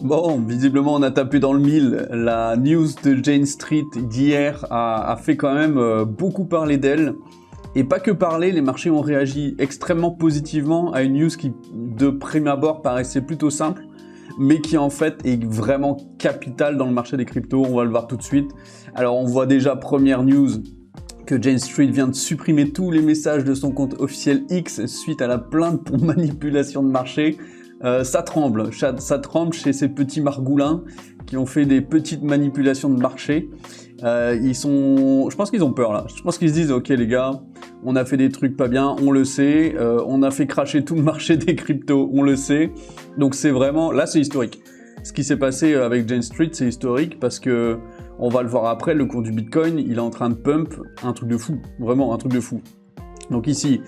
Bon, visiblement on a tapé dans le mille. La news de Jane Street d'hier a fait quand même beaucoup parler d'elle. Et pas que parler, les marchés ont réagi extrêmement positivement à une news qui, de prime abord, paraissait plutôt simple, mais qui en fait est vraiment capitale dans le marché des cryptos. On va le voir tout de suite. Alors on voit déjà, première news, que Jane Street vient de supprimer tous les messages de son compte officiel X suite à la plainte pour manipulation de marché. Ça tremble chez ces petits margoulins qui ont fait des petites manipulations de marché. Je pense qu'ils ont peur là. Je pense qu'ils se disent, ok les gars, on a fait des trucs pas bien, on le sait. On a fait cracher tout le marché des cryptos, on le sait. Donc c'est vraiment, là c'est historique. Ce qui s'est passé avec Jane Street, c'est historique parce que, on va le voir après, le cours du Bitcoin, il est en train de pump un truc de fou. Vraiment un truc de fou. Donc ici,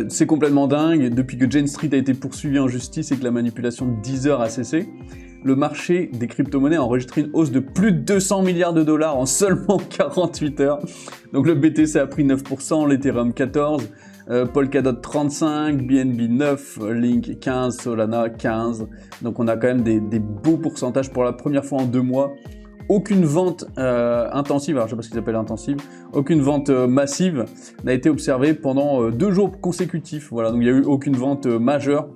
c'est complètement dingue. Depuis que Jane Street a été poursuivie en justice et que la manipulation de Deezer a cessé, le marché des crypto-monnaies a enregistré une hausse de plus de 200 milliards de dollars en seulement 48 heures. Donc le BTC a pris 9%, l'Ethereum 14%, Polkadot 35%, BNB 9%, Link 15%, Solana 15%. Donc on a quand même des beaux pourcentages pour la première fois en 2 mois. Aucune vente intensive, alors je sais pas ce qu'ils appellent intensive, aucune vente massive n'a été observée pendant 2 jours consécutifs. Voilà, donc il n'y a eu aucune vente majeure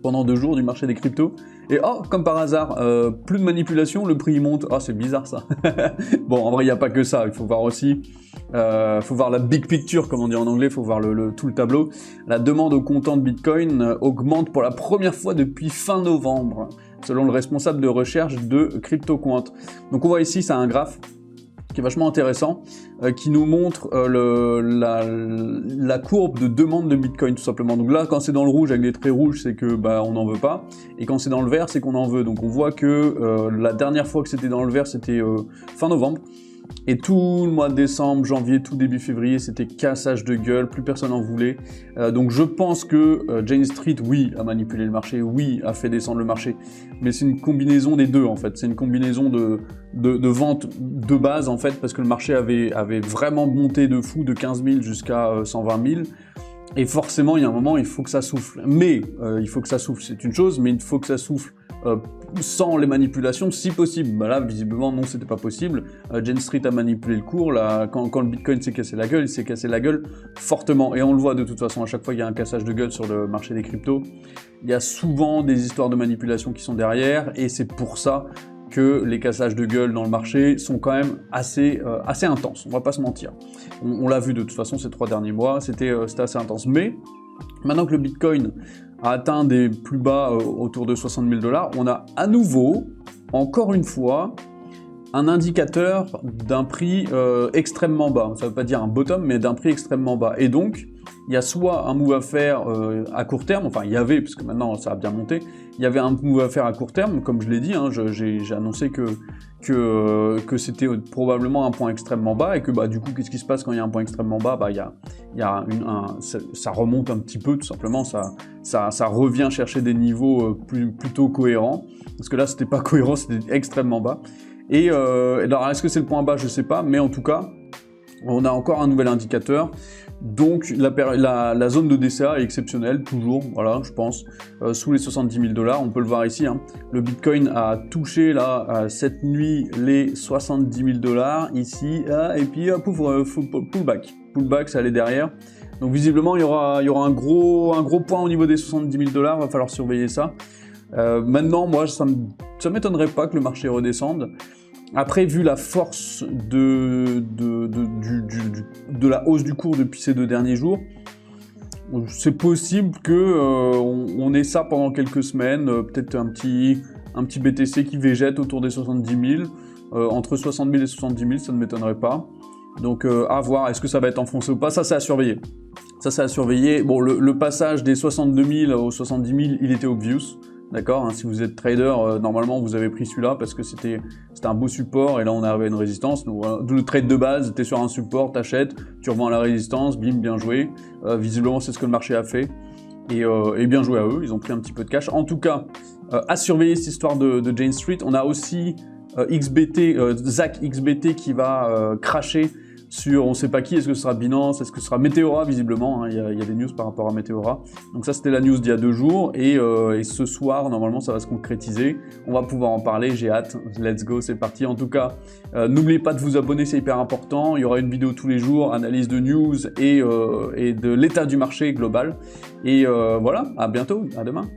pendant 2 jours du marché des cryptos. Et oh, comme par hasard, plus de manipulation, le prix monte. Oh, c'est bizarre ça. Bon, en vrai, il n'y a pas que ça. Il faut voir aussi, faut voir la big picture, comme on dit en anglais. Il faut voir tout le tableau. La demande au comptant de Bitcoin augmente pour la première fois depuis fin novembre, selon le responsable de recherche de CryptoQuant. Donc on voit ici, ça a un graphe qui est vachement intéressant, qui nous montre la courbe de demande de Bitcoin tout simplement. Donc là, quand c'est dans le rouge avec des traits rouges, c'est que on n'en veut pas, et quand c'est dans le vert, c'est qu'on en veut. Donc on voit que la dernière fois que c'était dans le vert, c'était fin novembre. Et tout le mois de décembre, janvier, tout début février, c'était cassage de gueule, plus personne en voulait. Donc je pense que Jane Street, oui, a manipulé le marché, oui, a fait descendre le marché. Mais c'est une combinaison des deux, en fait. C'est une combinaison de vente de base, en fait, parce que le marché avait vraiment monté de fou, de 15 000 jusqu'à 120 000. Et forcément, il y a un moment, il faut que ça souffle. Mais il faut que ça souffle, c'est une chose, mais il faut que ça souffle sans les manipulations, si possible. Là, visiblement, non, c'était pas possible. Jane Street a manipulé le cours. Là, quand le Bitcoin s'est cassé la gueule, il s'est cassé la gueule fortement. Et on le voit de toute façon, à chaque fois qu'il y a un cassage de gueule sur le marché des cryptos, il y a souvent des histoires de manipulation qui sont derrière, et c'est pour ça que les cassages de gueule dans le marché sont quand même assez intenses, on va pas se mentir. On l'a vu de toute façon ces 3 derniers mois, c'était assez intense. Mais maintenant que le Bitcoin a atteint des plus bas autour de 60 000 $, on a à nouveau, encore une fois, un indicateur d'un prix extrêmement bas. Ça veut pas dire un bottom, mais d'un prix extrêmement bas. Et donc, il y a soit un move à faire à court terme, enfin il y avait, parce que maintenant ça a bien monté, il y avait un move à faire à court terme, comme je l'ai dit, hein, j'ai annoncé que c'était probablement un point extrêmement bas, et que du coup, qu'est-ce qui se passe quand il y a un point extrêmement bas? Ça remonte un petit peu, tout simplement, ça revient chercher des niveaux plutôt cohérents, parce que là, c'était pas cohérent, c'était extrêmement bas. Et alors, est-ce que c'est le point bas? Je sais pas, mais en tout cas, on a encore un nouvel indicateur. Donc la zone de DCA est exceptionnelle, toujours, voilà, je pense, sous les 70 000 $, on peut le voir ici, hein. Le Bitcoin a touché là, cette nuit, les 70 000 $, ici, et puis pullback, ça allait derrière. Donc visiblement, il y aura un gros point au niveau des 70 000 $, va falloir surveiller ça. Maintenant, moi, ça m'étonnerait pas que le marché redescende. Après, vu la force de la hausse du cours depuis ces 2 derniers jours, c'est possible que on ait ça pendant quelques semaines, peut-être un petit BTC qui végète autour des 70 000, entre 60 000 et 70 000, ça ne m'étonnerait pas. Donc à voir, est-ce que ça va être enfoncé ou pas, ça c'est à surveiller. Bon, le passage des 62 000 aux 70 000, il était obvious. D'accord, hein, si vous êtes trader, normalement vous avez pris celui-là parce que c'était un beau support, et là on est arrivé à une résistance. Donc, le trade de base, t'es sur un support, t'achètes, tu revends à la résistance, bim, bien joué. Visiblement c'est ce que le marché a fait, et bien joué à eux, ils ont pris un petit peu de cash. En tout cas, à surveiller cette histoire de Jane Street. On a aussi XBT, Zach XBT qui va cracher sur on sait pas qui, est-ce que ce sera Binance, est-ce que ce sera Meteora visiblement, hein, il y a des news par rapport à Meteora. Donc ça c'était la news d'il y a 2 jours et ce soir normalement ça va se concrétiser, on va pouvoir en parler, j'ai hâte, let's go, c'est parti. En tout cas, n'oubliez pas de vous abonner, c'est hyper important, il y aura une vidéo tous les jours, analyse de news et de l'état du marché global. Et voilà, à bientôt, à demain.